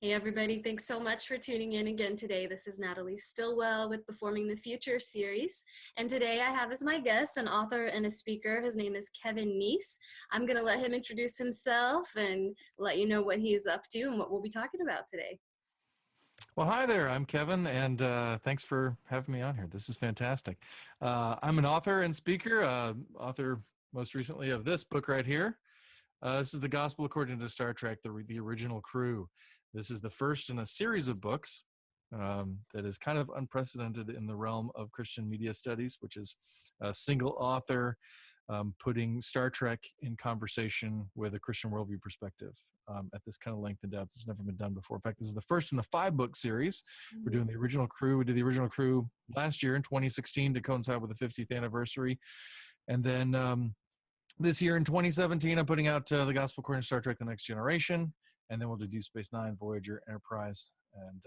Hey everybody, thanks so much for tuning in again today. This is Natalie Stillwell with the Forming the Future series. And today I have as my guest an author and a speaker. His name is Kevin Neece. I'm going to let him introduce himself and let you know what he's up to and what we'll be talking about today. Well, hi there. I'm Kevin, and thanks for having me on here. This is fantastic. I'm an author and speaker, author most recently of this book right here. This is The Gospel According to Star Trek, the original crew. This is the first in a series of books that is kind of unprecedented in the realm of Christian media studies, which is a single author putting Star Trek in conversation with a Christian worldview perspective at this kind of length and depth. It's never been done before. In fact, this is the first in a 5-book series. We're doing the original crew. We did the original crew last year in 2016 to coincide with the 50th anniversary. And then this year in 2017, I'm putting out The Gospel According to Star Trek, The Next Generation. And then we'll do Deep Space Nine, Voyager, Enterprise, and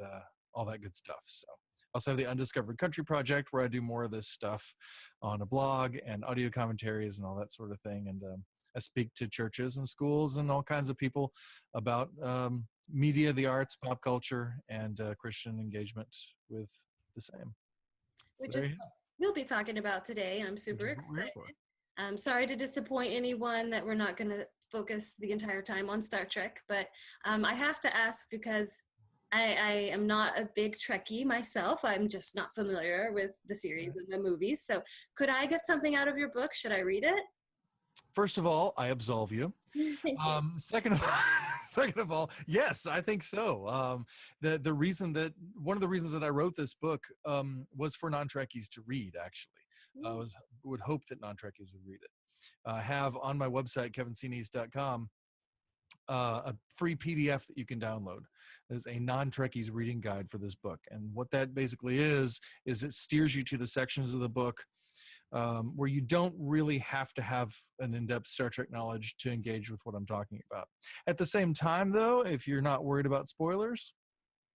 all that good stuff. So I also have the Undiscovered Country Project, where I do more of this stuff on a blog and audio commentaries and all that sort of thing. And I speak to churches and schools and all kinds of people about media, the arts, pop culture, and Christian engagement with the same. Which is what we'll be talking about today. And I'm super excited. I'm sorry to disappoint anyone that we're not going to focus the entire time on Star Trek, but I have to ask because I am not a big Trekkie myself. I'm just not familiar with the series and the movies. So could I get something out of your book? Should I read it? First of all, I absolve you. Thank you. Second of all, yes, I think so. The reason that one of the reasons that I wrote this book was for non-Trekkies to read. Actually, would hope that non-Trekkies would read it. I have on my website kevinneece.com a free PDF that you can download. There's a non-Trekkies reading guide for this book, and what that basically is it steers you to the sections of the book where you don't really have to have an in-depth Star Trek knowledge to engage with what I'm talking about. At the same time, though, if you're not worried about spoilers,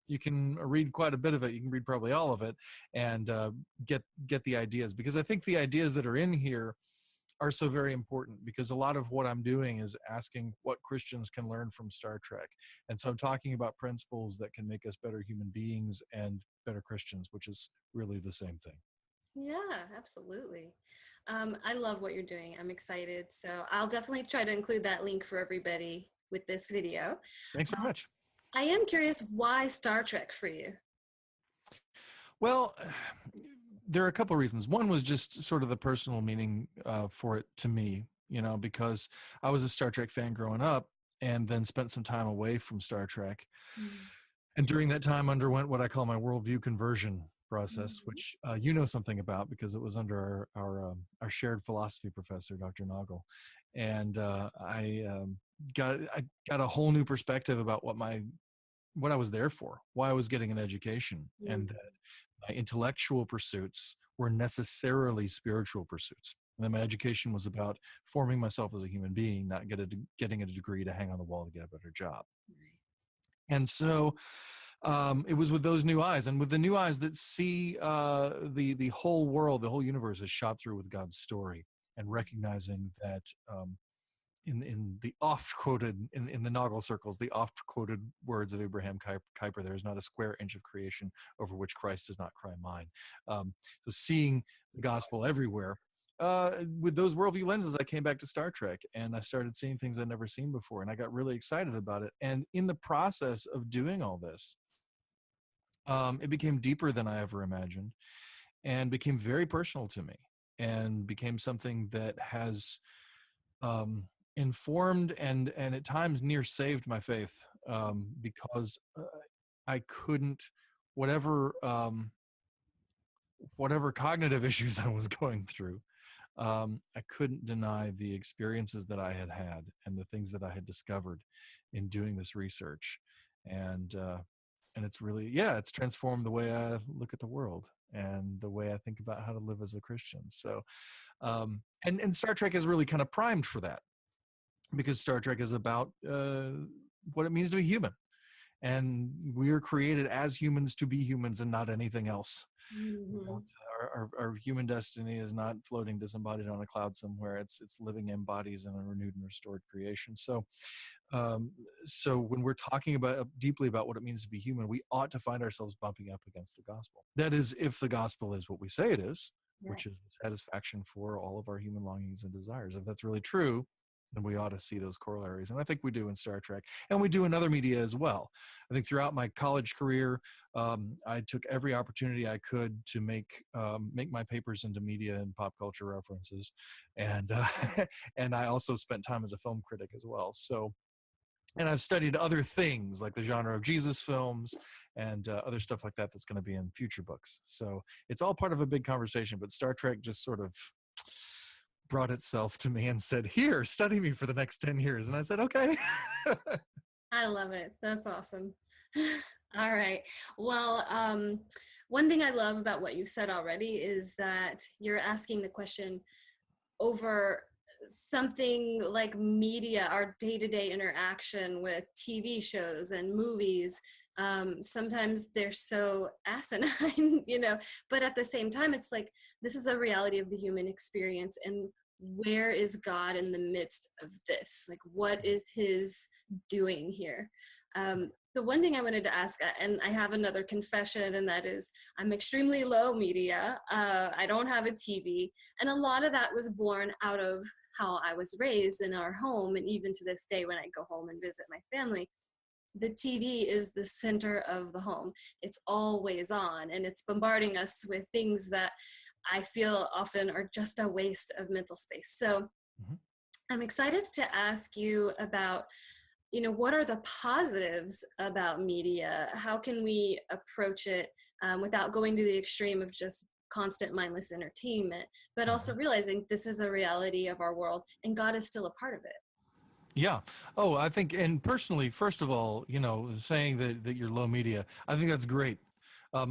you can read quite a bit of it. You can read probably all of it and get the ideas, because I think the ideas that are in here are so very important, because a lot of what I'm doing is asking what Christians can learn from Star Trek. And so I'm talking about principles that can make us better human beings and better Christians, which is really the same thing. Yeah, absolutely. I love what you're doing. I'm excited. So I'll definitely try to include that link for everybody with this video. Thanks very much. I am curious, why Star Trek for you? Well, there are a couple of reasons. One was just sort of the personal meaning for it to me, because I was a Star Trek fan growing up and then spent some time away from Star Trek. Mm-hmm. And during that time underwent what I call my worldview conversion process, mm-hmm. which you know something about because it was under our shared philosophy professor, Dr. Noggle. And I got a whole new perspective about what I was there for, why I was getting an education, mm-hmm. and that my intellectual pursuits were necessarily spiritual pursuits. And then my education was about forming myself as a human being, not getting a degree to hang on the wall to get a better job. And so it was with those new eyes, and with the new eyes that see the whole world, the whole universe is shot through with God's story, and recognizing that in the oft-quoted, in the Noggle circles, the oft-quoted words of Abraham Kuyper, there is not a square inch of creation over which Christ does not cry mine. So seeing the gospel everywhere, with those worldview lenses, I came back to Star Trek, and I started seeing things I'd never seen before, and I got really excited about it. And in the process of doing all this, it became deeper than I ever imagined, and became very personal to me, and became something that has informed and at times near saved my faith, because I couldn't, whatever cognitive issues I was going through, I couldn't deny the experiences that I had had and the things that I had discovered in doing this research. And it's really, it's transformed the way I look at the world and the way I think about how to live as a Christian. So, and Star Trek is really kind of primed for that, because Star Trek is about what it means to be human. and we're created as humans to be humans and not anything else. We Mm-hmm. don't, our human destiny is not floating disembodied on a cloud somewhere. It's living in bodies in a renewed and restored creation. Um, so when we're talking about deeply about what it means to be human, we ought to find ourselves bumping up against the gospel. That is, if the gospel is what we say it is, Right. which is the satisfaction for all of our human longings and desires. If that's really true, then we ought to see those corollaries. And I think we do in Star Trek, and we do in other media as well. I think throughout my college career, I took every opportunity I could to make my papers into media and pop culture references, and and I also spent time as a film critic as well. So, and I've studied other things like the genre of Jesus films and other stuff like that that's going to be in future books. So it's all part of a big conversation, but Star Trek just sort of brought itself to me and said, here, study me for the next 10 years. And I said, okay. I love it. That's awesome. All right. Well, one thing I love about what you've said already is that you're asking the question over something like media, our day-to-day interaction with TV shows and movies. Sometimes they're so asinine, but at the same time, it's like, this is a reality of the human experience. And where is God in the midst of this? Like, what is his doing here? The one thing I wanted to ask, and I have another confession, and that is I'm extremely low media. I don't have a TV. And a lot of that was born out of how I was raised in our home. And even to this day, when I go home and visit my family, the TV is the center of the home. It's always on, and it's bombarding us with things that I feel often are just a waste of mental space. So I'm excited to ask you about, what are the positives about media? How can we approach it without going to the extreme of just constant mindless entertainment, but also realizing this is a reality of our world and God is still a part of it? Yeah. Oh, I think, and personally, first of all, saying that you're low media, I think that's great.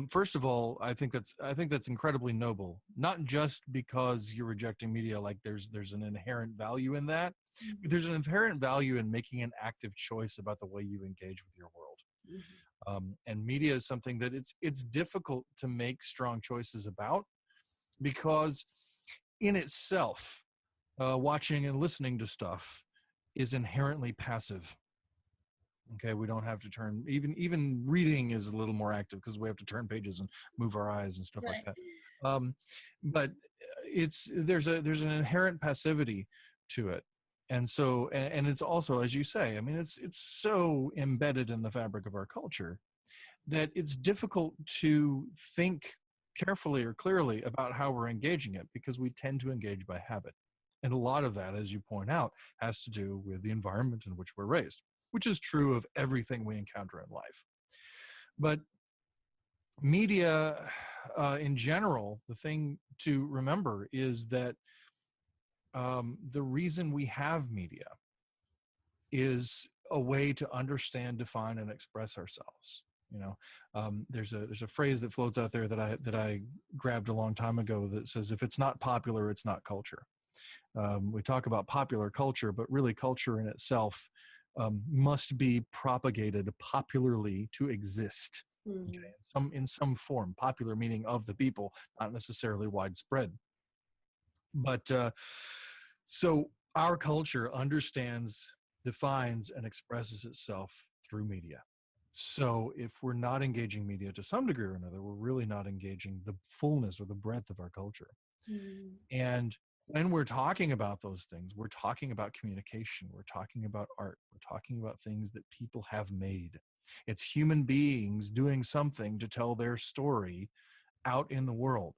First of all, I think that's incredibly noble. Not just because you're rejecting media, like there's an inherent value in that. Mm-hmm. There's an inherent value in making an active choice about the way you engage with your world. And media is something that it's difficult to make strong choices about because, in itself, watching and listening to stuff is inherently passive. Okay, we don't have to turn, even reading is a little more active because we have to turn pages and move our eyes and stuff like Right. that. But there's an inherent passivity to it, and so and it's also, as you say, I mean, it's so embedded in the fabric of our culture that it's difficult to think carefully or clearly about how we're engaging it because we tend to engage by habit. And a lot of that, as you point out, has to do with the environment in which we're raised, which is true of everything we encounter in life. But media, in general, the thing to remember is that the reason we have media is a way to understand, define, and express ourselves. There's a phrase that floats out there that I grabbed a long time ago that says, if it's not popular, it's not culture. We talk about popular culture, but really culture in itself must be propagated popularly to exist. Okay? In some form, popular meaning of the people, not necessarily widespread. But so our culture understands, defines, and expresses itself through media. So if we're not engaging media to some degree or another, we're really not engaging the fullness or the breadth of our culture. And when we're talking about those things, we're talking about communication, we're talking about art, we're talking about things that people have made. It's human beings doing something to tell their story out in the world.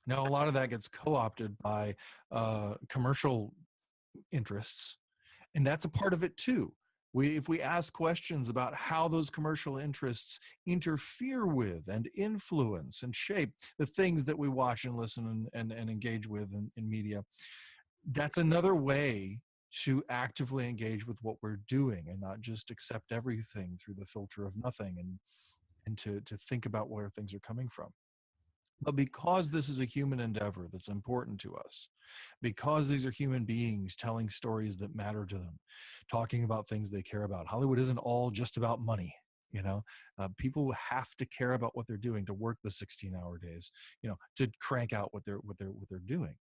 Now, a lot of that gets co-opted by commercial interests, and that's a part of it too. If we ask questions about how those commercial interests interfere with and influence and shape the things that we watch and listen and engage with in media, that's another way to actively engage with what we're doing and not just accept everything through the filter of nothing and to think about where things are coming from. But because this is a human endeavor that's important to us, because these are human beings telling stories that matter to them, talking about things they care about. Hollywood isn't all just about money. You know, people have to care about what they're doing to work the 16-hour days. You know, to crank out what they're doing.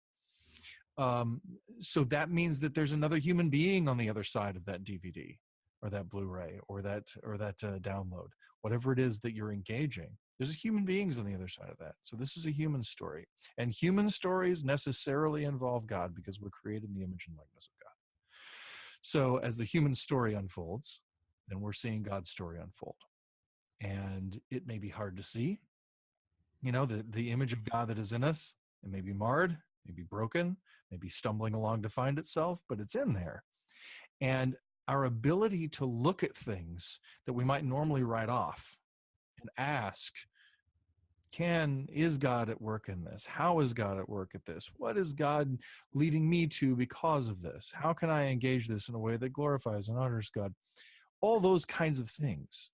Um, so that means that there's another human being on the other side of that DVD or that Blu-ray or that download, whatever it is that you're engaging. There's human beings on the other side of that. So this is a human story, and human stories necessarily involve God because we're created in the image and likeness of God. So as the human story unfolds, then we're seeing God's story unfold, and it may be hard to see. You know, the image of God that is in us, it may be marred, maybe broken, maybe stumbling along to find itself, but it's in there. And our ability to look at things that we might normally write off and ask, is God at work in this? How is God at work at this? What is God leading me to because of this? How can I engage this in a way that glorifies and honors God? All those kinds of things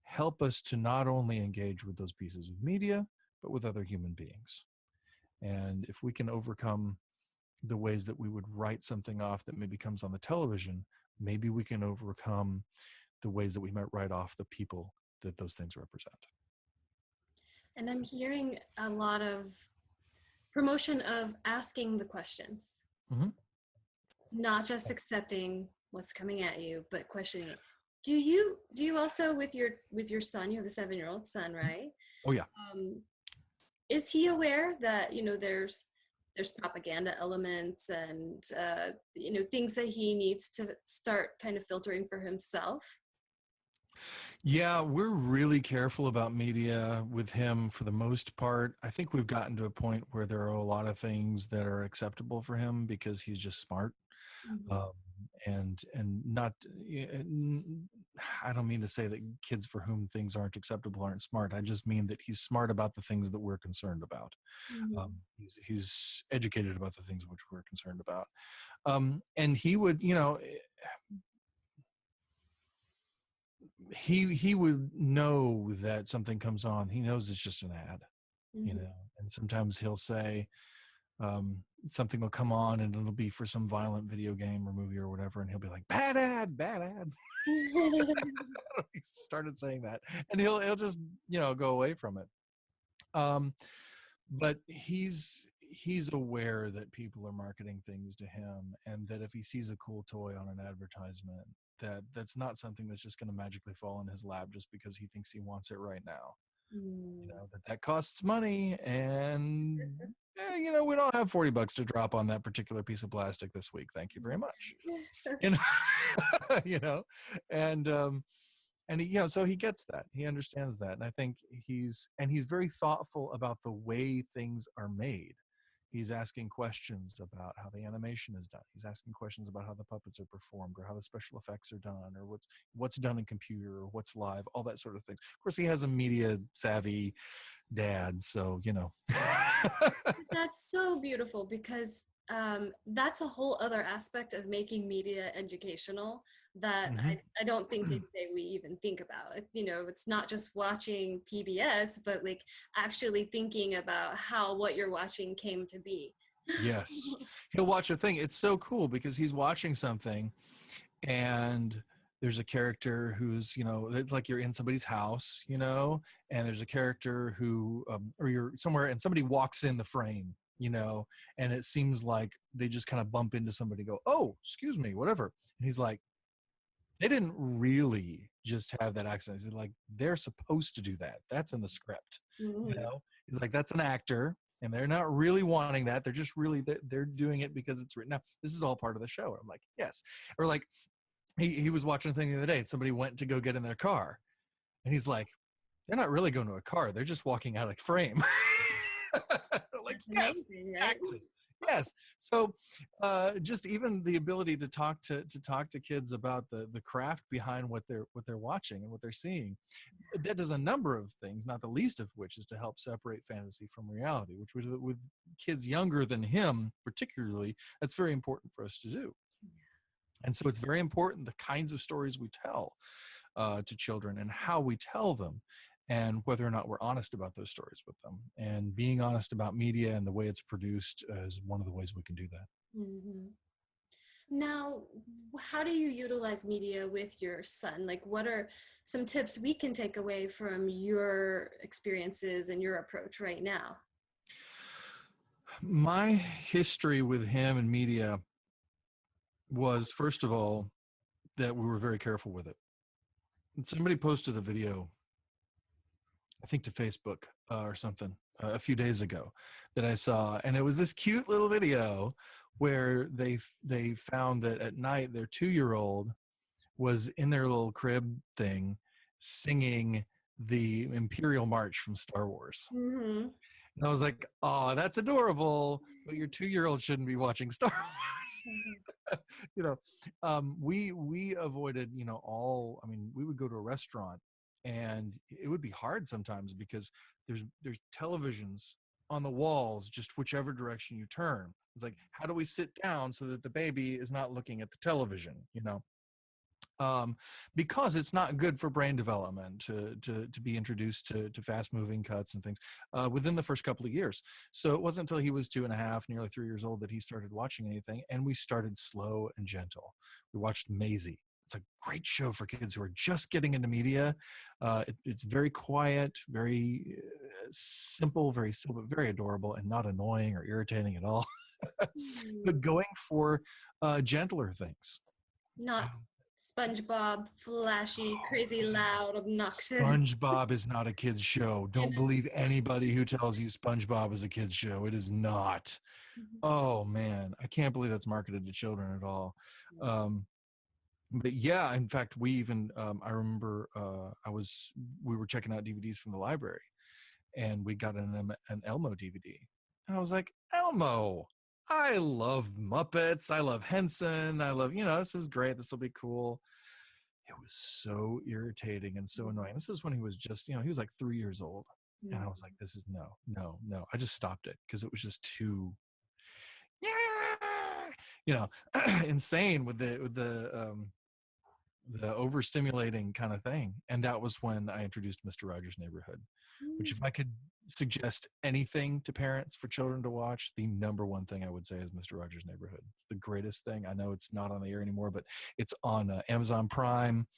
help us to not only engage with those pieces of media, but with other human beings. And if we can overcome the ways that we would write something off that maybe comes on the television, maybe we can overcome the ways that we might write off the people that those things represent. And I'm hearing a lot of promotion of asking the questions, not just accepting what's coming at you, but questioning it. Do you also with your son? You have a 7-year-old son, right? Oh yeah. Is he aware that there's propaganda elements and things that he needs to start kind of filtering for himself? Yeah, we're really careful about media with him for the most part. I think we've gotten to a point where there are a lot of things that are acceptable for him because he's just smart. And not, I don't mean to say that kids for whom things aren't acceptable aren't smart. I just mean that he's smart about the things that we're concerned about. He's educated about the things which we're concerned about. And he would, he would know that something comes on. He knows it's just an ad, and sometimes he'll say, something will come on and it'll be for some violent video game or movie or whatever, and he'll be like, bad ad. He started saying that, and he'll just go away from it. But he's aware that people are marketing things to him, and that if he sees a cool toy on an advertisement, that's not something that's just going to magically fall in his lap just because he thinks he wants it right now. That costs money, and we don't have $40 to drop on that particular piece of plastic this week. Thank you very much. And he, so he gets that. He understands that, and I think he's very thoughtful about the way things are made. He's asking questions about how the animation is done. He's asking questions about how the puppets are performed, or how the special effects are done, or what's done in computer, or what's live, all that sort of thing. Of course, he has a media savvy dad, so That's so beautiful, because that's a whole other aspect of making media educational that I don't think that we even think about. It's not just watching PBS, but like actually thinking about how what you're watching came to be. Yes. He'll watch a thing. It's so cool because he's watching something, and there's a character who's, it's like you're in somebody's house, and there's a character who, or you're somewhere and somebody walks in the frame, and it seems like they just kind of bump into somebody, go, oh, excuse me, whatever. And he's like, they didn't really just have that accent. He's like, they're supposed to do that. That's in the script. He's like, that's an actor, and they're not really wanting that. They're just really, they're doing it because it's written. Now, this is all part of the show. I'm like, yes. Or like, he was watching a thing the other day. Somebody went to go get in their car, and he's like, they're not really going to a car. They're just walking out of frame. Like, yes, exactly. Yes. So just even the ability to talk to kids about the craft behind what they're watching and what they're seeing, that does a number of things, not the least of which is to help separate fantasy from reality, which with kids younger than him particularly, that's very important for us to do. And so it's very important the kinds of stories we tell to children and how we tell them. and whether or not we're honest about those stories with them. And being honest about media and the way it's produced is one of the ways we can do that. Mm-hmm. Now, how do you utilize media with your son? Like, what are some tips we can take away from your experiences and your approach right now? My history with him and media was, first of all, that we were very careful with it. And somebody posted a video, I think to Facebook or something, a few days ago that I saw, and it was this cute little video where they found that at night their 2-year-old was in their little crib thing singing the Imperial March from Star Wars. Mm-hmm. And I was like, oh, that's adorable, but your 2-year-old shouldn't be watching Star Wars. You know, we avoided, you know, all, I mean, we would go to a restaurant and it would be hard sometimes because there's televisions on the walls, just whichever direction you turn. It's like, how do we sit down so that the baby is not looking at the television, you know? Because it's not good for brain development to be introduced to fast moving cuts and things within the first couple of years. So it wasn't until he was 2.5, nearly 3 years old, that he started watching anything, and we started slow and gentle. We watched Maisie. It's a great show for kids who are just getting into media. It's very quiet, very simple, very simple, but very adorable, and not annoying or irritating at all. But going for gentler things. Not SpongeBob, flashy, crazy, loud, obnoxious. SpongeBob is not a kid's show. Don't believe anybody who tells you SpongeBob is a kid's show. It is not. Mm-hmm. Oh man, I can't believe that's marketed to children at all. But yeah, in fact, we even I remember we were checking out DVDs from the library, and we got an Elmo DVD, and I was like, Elmo. I love Muppets. I love Henson. I love, you know, this is great. This will be cool. It was so irritating and so annoying. This is when he was just, you know, he was like 3 years old. And I was like, this is no. I just stopped it because it was just too, you know, insane with the overstimulating kind of thing. And that was when I introduced Mr. Rogers' Neighborhood, which, if I could suggest anything to parents for children to watch, the number one thing I would say is Mr. Rogers' Neighborhood. It's the greatest thing. I know it's not on the air anymore, but it's on Amazon Prime,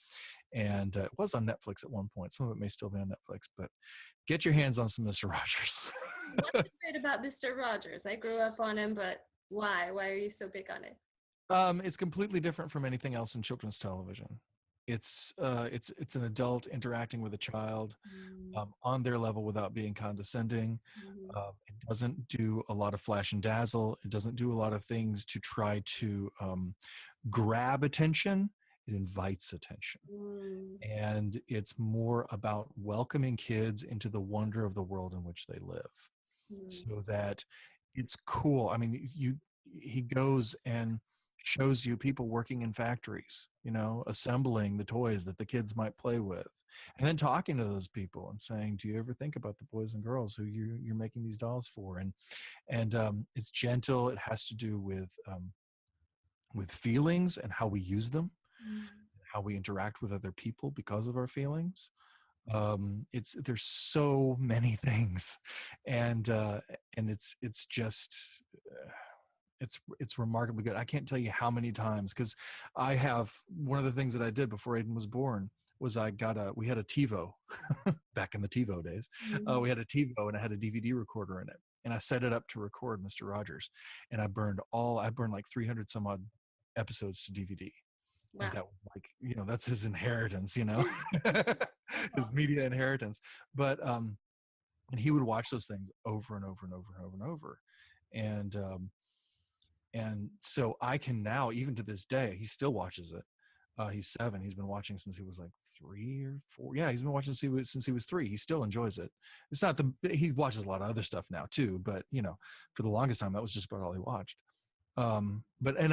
and it was on Netflix at one point. Some of it may still be on Netflix, but get your hands on some Mr. Rogers. What's great about Mr. Rogers? I grew up on him, but why? Why are you so big on it? It's completely different from anything else in children's television. It's an adult interacting with a child on their level without being condescending. It doesn't do a lot of flash and dazzle. It doesn't do a lot of things to try to grab attention. It invites attention. And it's more about welcoming kids into the wonder of the world in which they live, so that it's cool. I mean, he goes and shows you people working in factories, you know, assembling the toys that the kids might play with, and then talking to those people and saying, do you ever think about the boys and girls who you're making these dolls for? And it's gentle. It has to do with feelings and how we use them, how we interact with other people because of our feelings. There's so many things, and it's just it's remarkably good. I can't tell you how many times, because I have, one of the things that I did before Aiden was born was we had a TiVo back in the TiVo days. We had a TiVo, and it had a DVD recorder in it, and I set it up to record Mr. Rogers, and I burned like 300 some odd episodes to DVD. Wow. And that, like, you know, that's his inheritance, you know, his media inheritance. But and he would watch those things over and over and over and over and over. And so I can now, even to this day, he still watches it. He's 7. He's been watching since he was like 3 or 4. Yeah, he's been watching since he was 3. He still enjoys it. It's not he watches a lot of other stuff now too, but you know, for the longest time, that was just about all he watched. And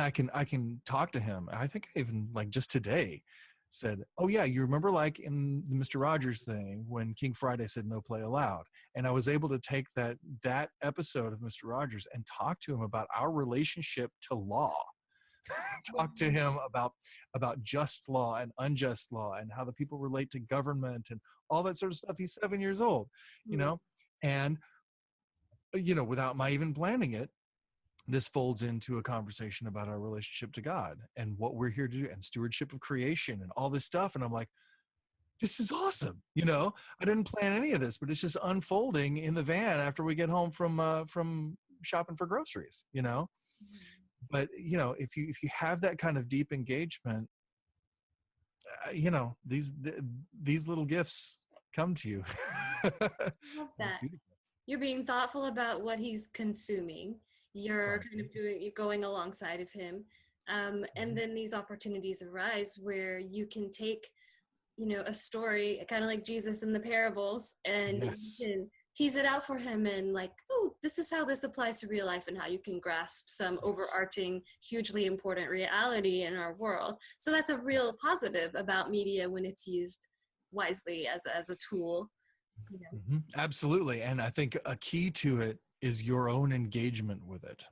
I can talk to him. I think I even, like, just today said, oh yeah, you remember, like, in the Mr. Rogers thing when King Friday said no play allowed, and I was able to take that episode of Mr. Rogers and talk to him about our relationship to law. talk to him about just law and unjust law and how the people relate to government and all that sort of stuff. He's 7 years old, you know, and, you know, without my even planning it, this folds into a conversation about our relationship to God and what we're here to do and stewardship of creation and all this stuff. And I'm like, this is awesome. You know, I didn't plan any of this, but it's just unfolding in the van after we get home from shopping for groceries, you know. But, you know, if you have that kind of deep engagement, you know, these little gifts come to you. I love that. You're being thoughtful about what he's consuming. You're kind of you're going alongside of him. And then these opportunities arise where you can take, you know, a story, kind of like Jesus in the parables, and you can tease it out for him and like, oh, this is how this applies to real life and how you can grasp some overarching, hugely important reality in our world. So that's a real positive about media when it's used wisely as a tool. You know? Absolutely. And I think a key to it is your own engagement with it.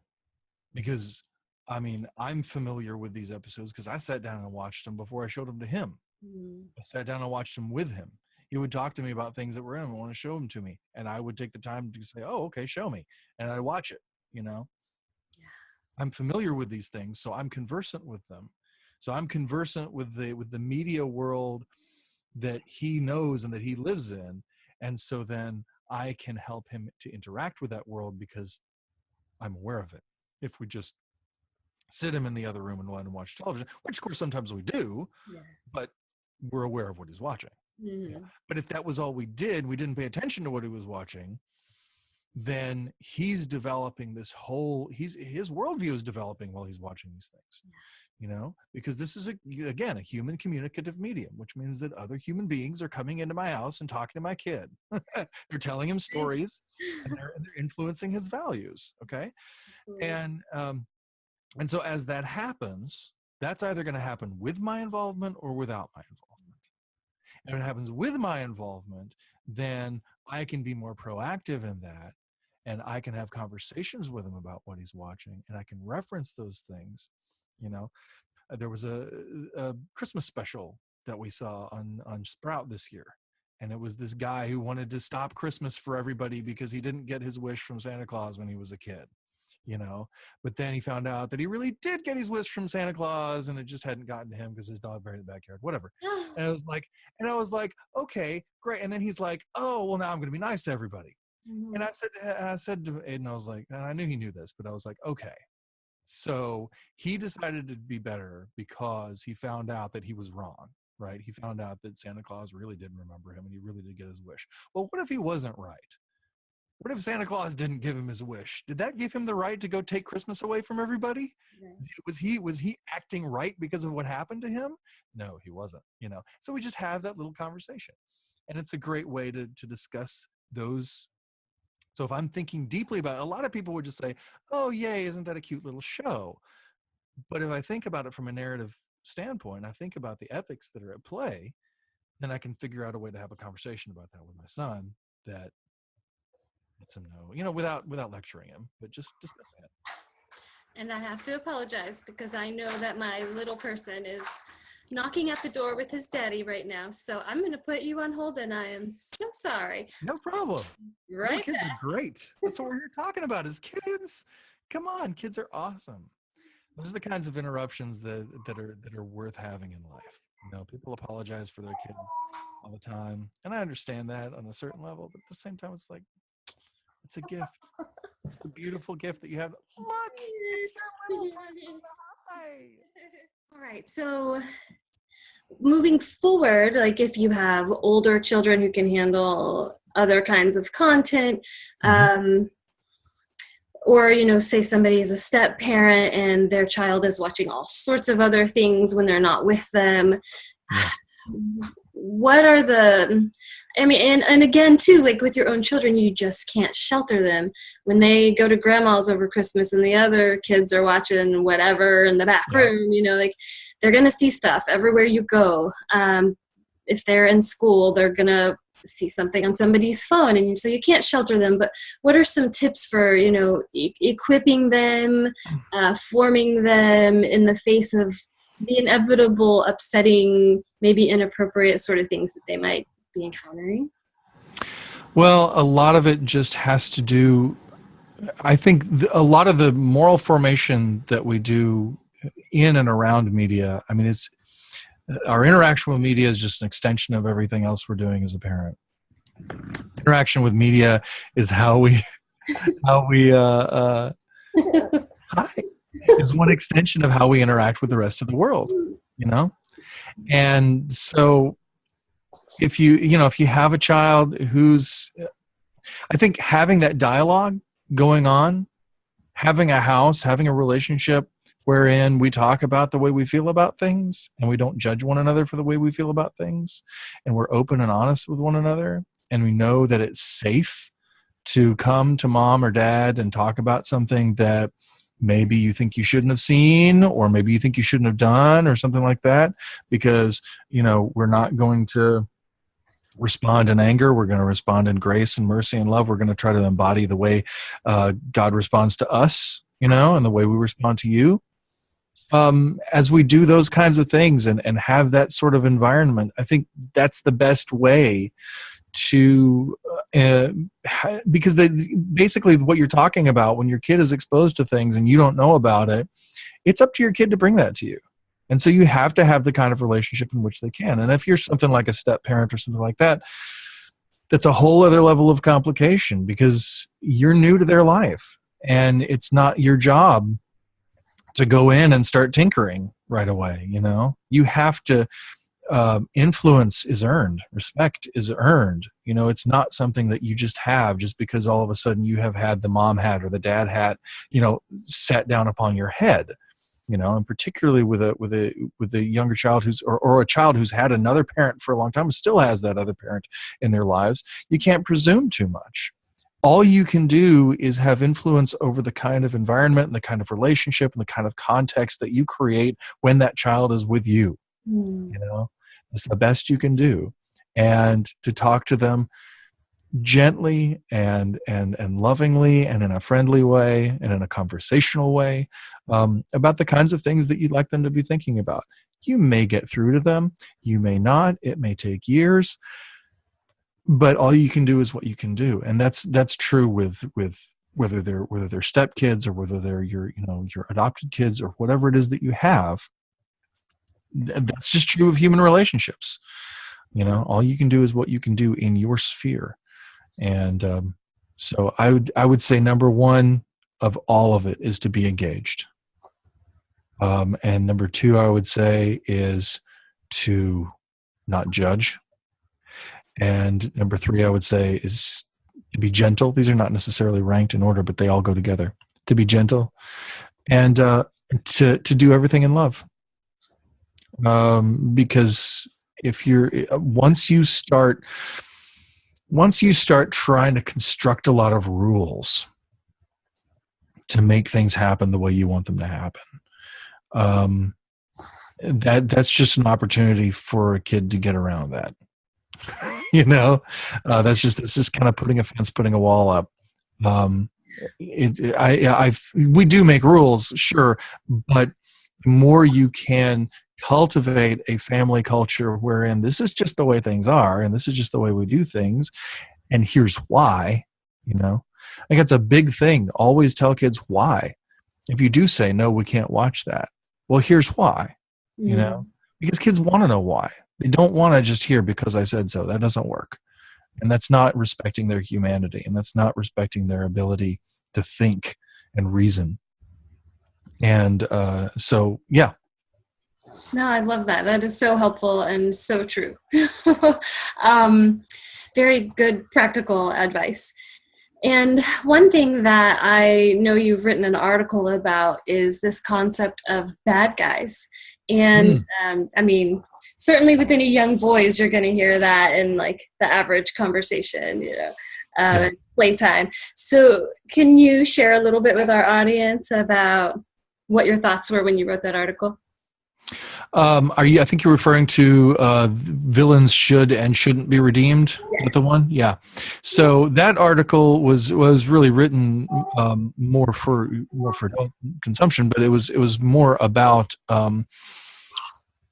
Because, I mean, I'm familiar with these episodes because I sat down and watched them before I showed them to him. I sat down and watched them with him. He would talk to me about things that were in him and want to show them to me. And I would take the time to say, oh, okay, show me. And I'd watch it, you know. I'm familiar with these things, so I'm conversant with them. So I'm conversant with the media world that he knows and that he lives in. And so then I can help him to interact with that world because I'm aware of it. If we just sit him in the other room and let him watch television, which of course sometimes we do, but we're aware of what he's watching. But if that was all we didn't pay attention to what he was watching, then he's developing this whole, his worldview is developing while he's watching these things, you know, because this is, again, a human communicative medium, which means that other human beings are coming into my house and talking to my kid. They're telling him stories and they're influencing his values. Okay. And so as that happens, that's either going to happen with my involvement or without my involvement. And if it happens with my involvement, then I can be more proactive in that. And I can have conversations with him about what he's watching, and I can reference those things. You know, there was a Christmas special that we saw on Sprout this year, and it was this guy who wanted to stop Christmas for everybody because he didn't get his wish from Santa Claus when he was a kid. You know, but then he found out that he really did get his wish from Santa Claus, and it just hadn't gotten to him because his dog buried in the backyard, whatever. And I was like, okay, great. And then he's like, oh, well, now I'm going to be nice to everybody. And I said to Aiden, I was like, and I knew he knew this, but I was like, okay. So he decided to be better because he found out that he was wrong, right? He found out that Santa Claus really didn't remember him and he really did get his wish. Well, what if he wasn't right? What if Santa Claus didn't give him his wish? Did that give him the right to go take Christmas away from everybody? Was he acting right because of what happened to him? No, he wasn't, you know. So we just have that little conversation. And it's a great way to discuss those. So if I'm thinking deeply about it, a lot of people would just say, oh, yay, isn't that a cute little show? But if I think about it from a narrative standpoint, I think about the ethics that are at play, then I can figure out a way to have a conversation about that with my son that lets him know, you know, without lecturing him, but just discussing it. And I have to apologize because I know that my little person is knocking at the door with his daddy right now. So I'm going to put you on hold, and I am so sorry. No problem. Right. Kids are great. That's what we're here talking about is kids. Come on, kids are awesome. Those are the kinds of interruptions that are worth having in life. You know, people apologize for their kids all the time, and I understand that on a certain level, but at the same time, it's like, it's a gift. It's a beautiful gift that you have. Look, it's your little person. Hi. All right, so moving forward, like if you have older children who can handle other kinds of content, or, you know, say somebody is a step parent and their child is watching all sorts of other things when they're not with them. What are and again too, like with your own children, you just can't shelter them when they go to grandma's over Christmas and the other kids are watching whatever in the back room, you know, like they're going to see stuff everywhere you go. if they're in school, they're going to see something on somebody's phone, and so you can't shelter them. But what are some tips for, equipping them, forming them in the face of the inevitable, upsetting, maybe inappropriate sort of things that they might be encountering? Well, a lot of it just has to do, I think a lot of the moral formation that we do in and around media, I mean, it's our interaction with media is just an extension of everything else we're doing as a parent. Interaction with media is how we is one extension of how we interact with the rest of the world, And so if you have a child who's, I think having that dialogue going on, having a house, having a relationship wherein we talk about the way we feel about things and we don't judge one another for the way we feel about things, and we're open and honest with one another, and we know that it's safe to come to mom or dad and talk about something that maybe you think you shouldn't have seen, or maybe you think you shouldn't have done, or something like that, because we're not going to respond in anger. We're going to respond in grace and mercy and love. We're going to try to embody the way God responds to us, and the way we respond to you. As we do those kinds of things and have that sort of environment, I think that's the best way to, because basically what you're talking about, when your kid is exposed to things and you don't know about it, it's up to your kid to bring that to you. And so you have to have the kind of relationship in which they can. And if you're something like a step parent or something like that, that's a whole other level of complication, because you're new to their life and it's not your job to go in and start tinkering right away. You have to, influence is earned, respect is earned. It's not something that you just have just because all of a sudden you have had the mom hat or the dad hat, sat down upon your head. And particularly with a younger child or a child who's had another parent for a long time and still has that other parent in their lives, you can't presume too much. All you can do is have influence over the kind of environment and the kind of relationship and the kind of context that you create when that child is with you. It's the best you can do. And to talk to them gently and lovingly and in a friendly way and in a conversational way, about the kinds of things that you'd like them to be thinking about. You may get through to them, you may not, it may take years, but all you can do is what you can do. And that's true with whether they're stepkids or whether they're your adopted kids or whatever it is that you have. That's just true of human relationships. All you can do is what you can do in your sphere. And so I would say number one of all of it is to be engaged. And number two, I would say, is to not judge. And number three, I would say, is to be gentle. These are not necessarily ranked in order, but they all go together. To be gentle and to do everything in love. Because once you start trying to construct a lot of rules to make things happen the way you want them to happen, that's just an opportunity for a kid to get around that. That's just kind of putting a fence, putting a wall up. We do make rules, sure, but the more you can cultivate a family culture wherein this is just the way things are and this is just the way we do things, and here's why. I think it's a big thing. Always tell kids why. If you do say, no, we can't watch that, well, here's why. Because kids want to know why. They don't want to just hear because I said so. That doesn't work. And that's not respecting their humanity, and that's not respecting their ability to think and reason. And so, yeah. No, I love that. That is so helpful and so true. Very good practical advice. And one thing that I know you've written an article about is this concept of bad guys. And I mean, certainly within a young boys, you're going to hear that in like the average conversation, playtime. So can you share a little bit with our audience about what your thoughts were when you wrote that article? Are you? I think you're referring to villains should and shouldn't be redeemed. Is that the one? Yeah. So that article was really written more for adult consumption, but it was more about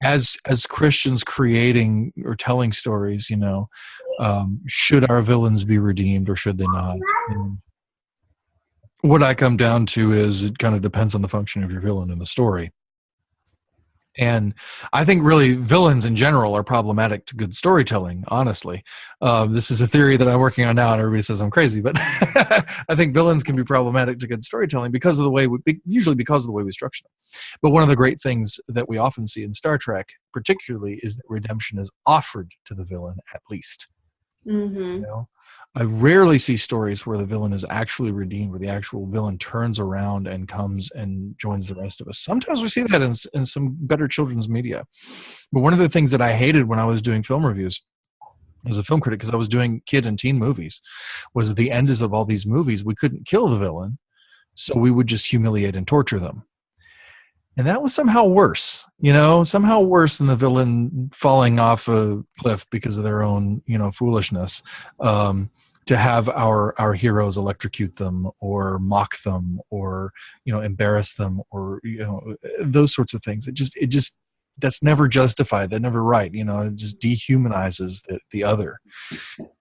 as Christians creating or telling stories. Should our villains be redeemed or should they not? And what I come down to is it kind of depends on the function of your villain in the story. And I think really villains in general are problematic to good storytelling, honestly. This is a theory that I'm working on now, and everybody says I'm crazy, but I think villains can be problematic to good storytelling because of the way usually because of the way we structure them. But one of the great things that we often see in Star Trek, particularly, is that redemption is offered to the villain at least. Mm-hmm. I rarely see stories where the villain is actually redeemed, where the actual villain turns around and comes and joins the rest of us. Sometimes we see that in some better children's media. But one of the things that I hated when I was doing film reviews as a film critic, because I was doing kid and teen movies, was at the end of all these movies, we couldn't kill the villain, so we would just humiliate and torture them. And that was somehow worse, somehow worse than the villain falling off a cliff because of their own, foolishness. To have our heroes electrocute them or mock them or, embarrass them or, those sorts of things. It just that's never justified. That's never right. It just dehumanizes the other.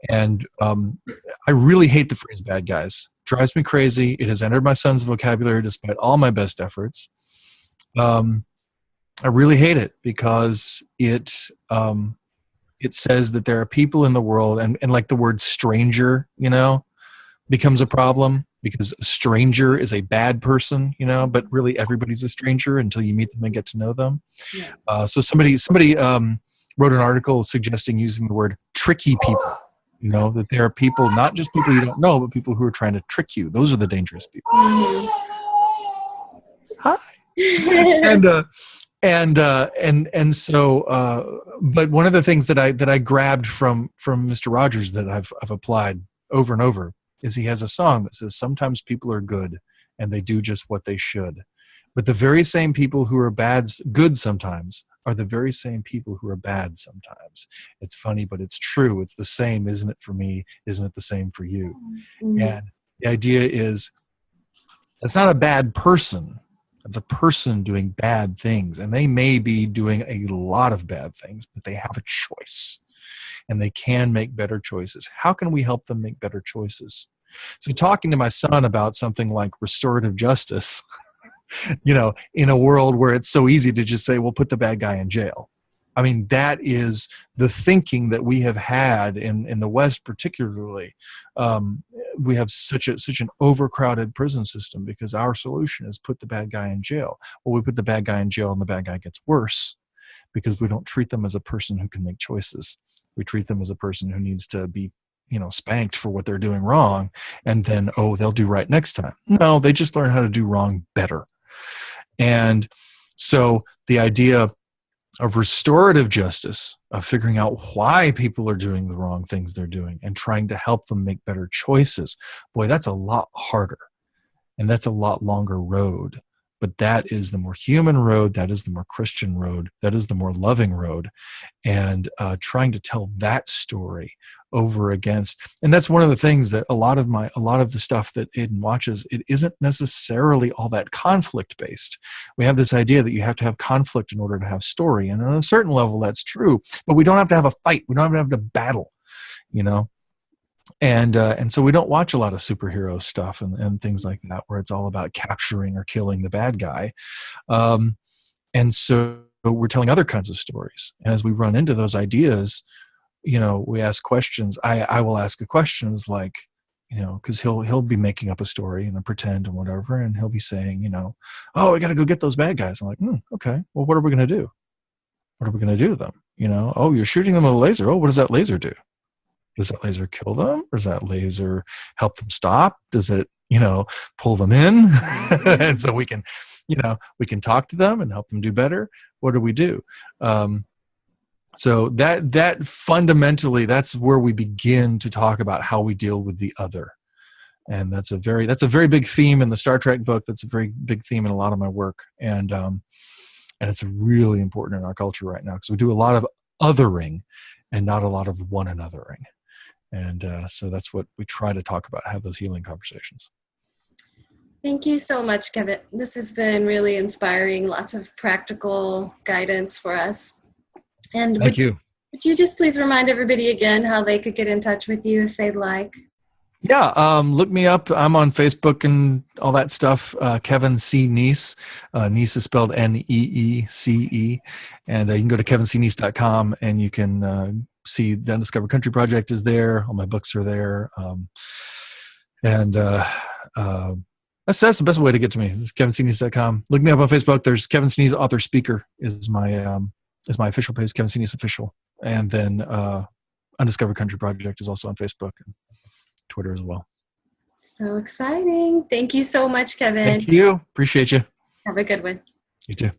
And I really hate the phrase bad guys. It drives me crazy. It has entered my son's vocabulary despite all my best efforts. I really hate it because it says that there are people in the world and like the word stranger, becomes a problem because a stranger is a bad person, but really everybody's a stranger until you meet them and get to know them. Yeah. So somebody wrote an article suggesting using the word tricky people, that there are people, not just people you don't know, but people who are trying to trick you. Those are the dangerous people. Mm-hmm. Hi. and so but one of the things that I grabbed from Mr. Rogers that I've applied over and over is he has a song that says sometimes people are good and they do just what they should, but the very same people who are good sometimes are the very same people who are bad sometimes. It's funny, but it's true. It's the same, isn't it, for me? Isn't it the same for you? Mm-hmm. And the idea is it's not a bad person. It's a person doing bad things, and they may be doing a lot of bad things, but they have a choice, and they can make better choices. How can we help them make better choices? So talking to my son about something like restorative justice, in a world where it's so easy to just say, well, put the bad guy in jail. I mean, that is the thinking that we have had in the West, particularly. We have such an overcrowded prison system because our solution is put the bad guy in jail. Well, we put the bad guy in jail and the bad guy gets worse because we don't treat them as a person who can make choices. We treat them as a person who needs to be, spanked for what they're doing wrong. And then, they'll do right next time. No, they just learn how to do wrong better. And so the idea of restorative justice, of figuring out why people are doing the wrong things they're doing and trying to help them make better choices. Boy, that's a lot harder and that's a lot longer road. But that is the more human road. That is the more Christian road. That is the more loving road. And trying to tell that story over against, and that's one of the things that a lot of the stuff that Aiden watches, it isn't necessarily all that conflict based. We have this idea that you have to have conflict in order to have story, and on a certain level that's true. But we don't have to have a fight. We don't have to battle, And so we don't watch a lot of superhero stuff and things like that, where it's all about capturing or killing the bad guy. And so we're telling other kinds of stories. And as we run into those ideas, we ask questions. I will ask a questions like, because he'll be making up a story and a pretend and whatever, and he'll be saying, oh, I got to go get those bad guys. I'm like, okay, well, what are we going to do? What are we going to do to them? Oh, you're shooting them with a laser. Oh, what does that laser do? Does that laser kill them? Or does that laser help them stop? Does it, pull them in? And so we can talk to them and help them do better. What do we do? So that fundamentally, that's where we begin to talk about how we deal with the other. And that's a very big theme in the Star Trek book. That's a very big theme in a lot of my work. And And it's really important in our culture right now because we do a lot of othering and not a lot of one anothering. And so that's what we try to talk about, have those healing conversations. Thank you so much, Kevin. This has been really inspiring, lots of practical guidance for us. And Thank you. Would you just please remind everybody again how they could get in touch with you if they'd like? Yeah, look me up. I'm on Facebook and all that stuff. Kevin C. Neece. Neece is spelled Neece. And you can go to kevincneece.com and you can see the Undiscovered Country Project is there. All my books are there. That's the best way to get to me. It's kevincneece.com. Look me up on Facebook. There's Kevin Neece Author Speaker is my official page, Kevin Neece Official. And then Undiscovered Country Project is also on Facebook and Twitter as well. So exciting. Thank you so much, Kevin. Thank you. Appreciate you. Have a good one. You too.